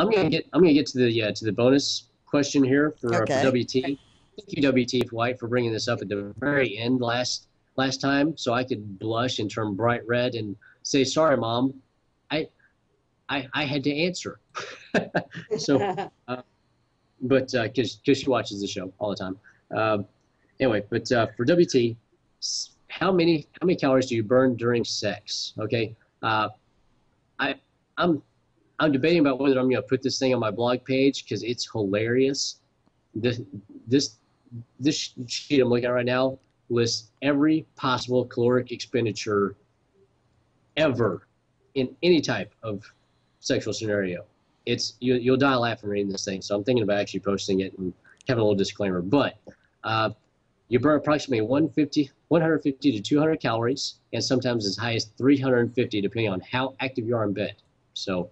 I'm gonna get to the bonus question here for Okay. WT. Thank you, WT White, for bringing this up at the very end last time, so I could blush and turn bright red and say, "Sorry, Mom, I I had to answer." So, but because she watches the show all the time. Uh, Anyway, but for WT, how many calories do you burn during sex? Okay, uh, I I'm I'm debating about whether I'm going to put this thing on my blog page because it's hilarious. This this this sheet I'm looking at right now lists every possible caloric expenditure ever in any type of sexual scenario. You'll die laughing reading this thing. So I'm thinking about actually posting it and having a little disclaimer. But uh, you burn approximately 150 to 200 calories, and sometimes as high as 350, depending on how active you are in bed. So,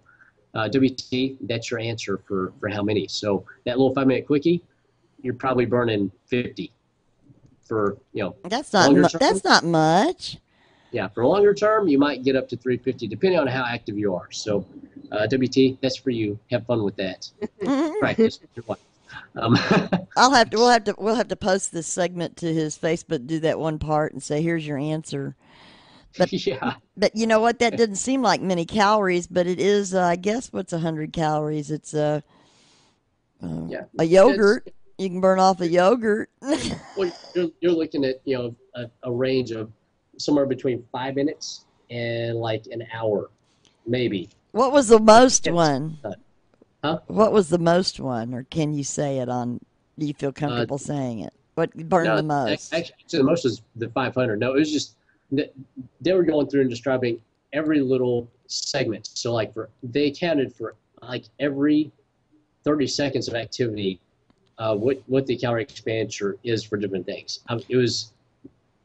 WT, that's your answer for how many. So that little 5-minute quickie, you're probably burning 50 for That's longer not term. that's not much. Yeah, for longer term, you might get up to 350, depending on how active you are. So, WT, that's for you. Have fun with that. Practice with your wife. Um, We'll have to post this segment to his Facebook, do that one part and say, here's your answer. But yeah. but you know what? That didn't seem like many calories, but it is. I guess what's 100 calories? It's Yeah. a yogurt. You can burn off a yogurt. Well, you're looking at a range of somewhere between 5 minutes and like an hour, maybe. What was the most one? Huh? What was the most one, or can you say it on? Do you feel comfortable saying it? What burned the No, most? actually, the most was the 500. No, it was just that they were going through and describing every little segment. So like they accounted for like every 30 seconds of activity, what the calorie expenditure is for different things.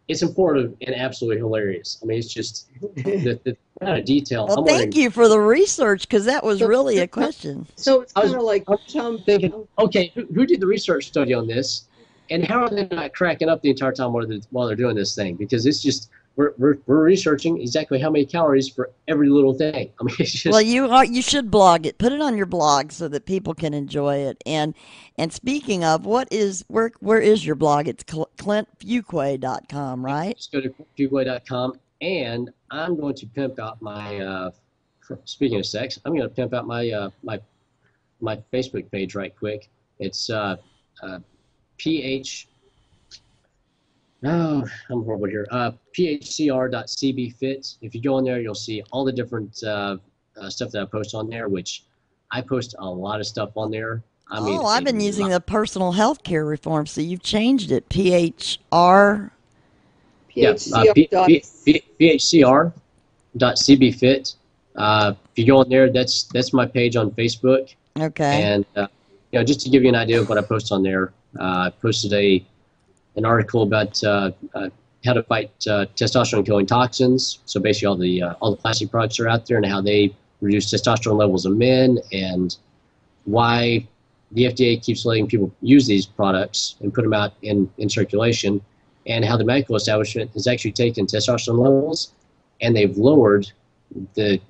It's informative and absolutely hilarious. I mean, it's just the amount of detail. Well, I'm thank wondering. you for the research because that was really a question. So it's I was, kind of like I was thinking, okay, who did the research study on this, and how are they not cracking up the entire time while they're doing this thing? Because it's just we're researching exactly how many calories for every little thing. I mean, it's just Well, you should blog it. Put it on your blog so that people can enjoy it. And speaking of, where is your blog? It's clintfuquay.com, right? just go to fuguay.com, and I'm going to pimp out my. Speaking of sex, I'm going to pimp out my Facebook page right quick. It's PH. Oh, I'm horrible here. PHCR.CBFit. If you go in there, you'll see all the different stuff that I post on there, which I post a lot of stuff on there. I mean, Oh, I've been using lot. the personal health care reform, so you've changed it. PHR. PHCR.CBFit. If you go on there, that's my page on Facebook. Okay. And just to give you an idea of what I post on there, I posted an article about how to fight testosterone killing toxins. So basically, all the plastic products are out there and how they reduce testosterone levels in men, and why the FDA keeps letting people use these products and put them out in circulation, and how the medical establishment has actually taken testosterone levels and they've lowered the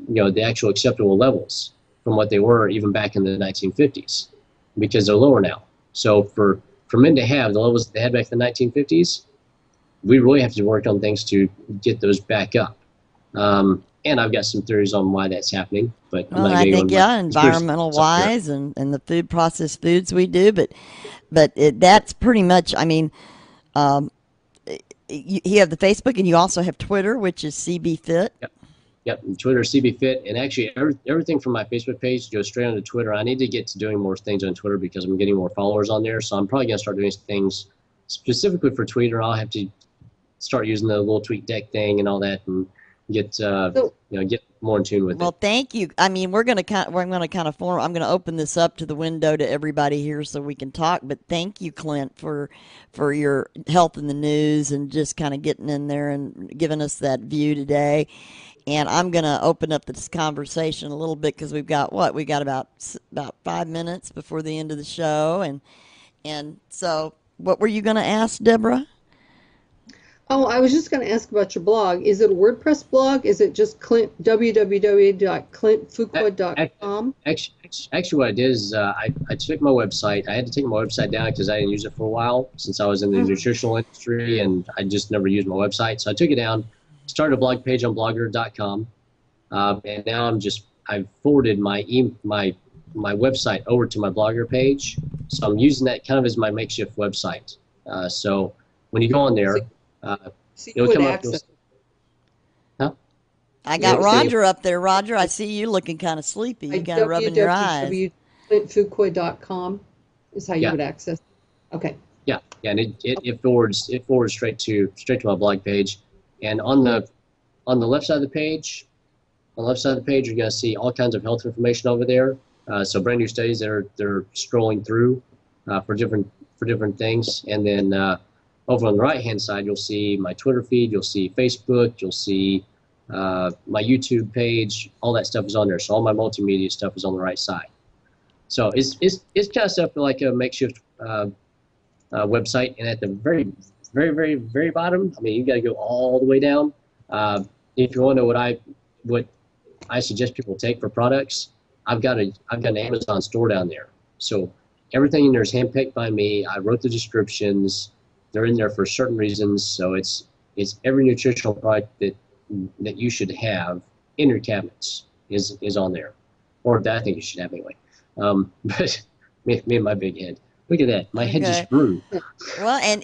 actual acceptable levels from what they were even back in the 1950s, because they're lower now. So for men to have the levels they had back in the 1950s, we really have to work on things to get those back up. And I've got some theories on why that's happening, but I'm Well, not I getting think on environmental wise, and the food processed foods we do, but that's pretty much. I mean, you have the Facebook, and you also have Twitter, which is CBFit. Yep, and Twitter, CBFit, and actually everything from my Facebook page goes straight onto Twitter. I need to get to doing more things on Twitter because I'm getting more followers on there. So I'm probably going to start doing things specifically for Twitter. I'll have to start using the little tweet deck thing and all that, and get get more in tune with Well, it. thank you. I mean, we're going to kind of form. I'm going to open this up to the window to everybody here so we can talk. But thank you, Clint, for your health in the news and just kind of getting in there and giving us that view today. And I'm going to open up this conversation a little bit because we've got about 5 minutes before the end of the show, and so what were you going to ask, Deborah? Oh, I was just going to ask about your blog. Is it a WordPress blog? Is it just www.clintfuqua.com? Actually, what I did is I took my website. I had to take my website down because I didn't use it for a while since I was in the nutritional industry and I just never used my website. So I took it down, started a blog page on blogger.com, and now I've forwarded my website over to my blogger page. So I'm using that kind of as my makeshift website. So when you go on there, So you it'll would come up. access. Huh? I got So you Roger up there. Roger, I see you looking kind of sleepy. You kind of rubbing your eyes. www.clintfuqua.com is how you Yeah. would access. Okay. Yeah, and it forwards straight to my blog page, and on the left side of the page, you're going to see all kinds of health information over there. So brand new studies that they're scrolling through for different things, and then over on the right hand side you'll see my Twitter feed, you'll see Facebook, you'll see my YouTube page. All that stuff is on there. So all my multimedia stuff is on the right side. So it's kind of stuff like a makeshift website, and at the very bottom, I mean, you got to go all the way down. If you want to know what I suggest people take for products, I've got an Amazon store down there. So everything in there is handpicked by me. I wrote the descriptions. They're in there for certain reasons. So it's every nutritional product that you should have in your cabinets is on there, or that I think you should have anyway. But me and my big head. Look at that. My head just Okay. grew. Well, and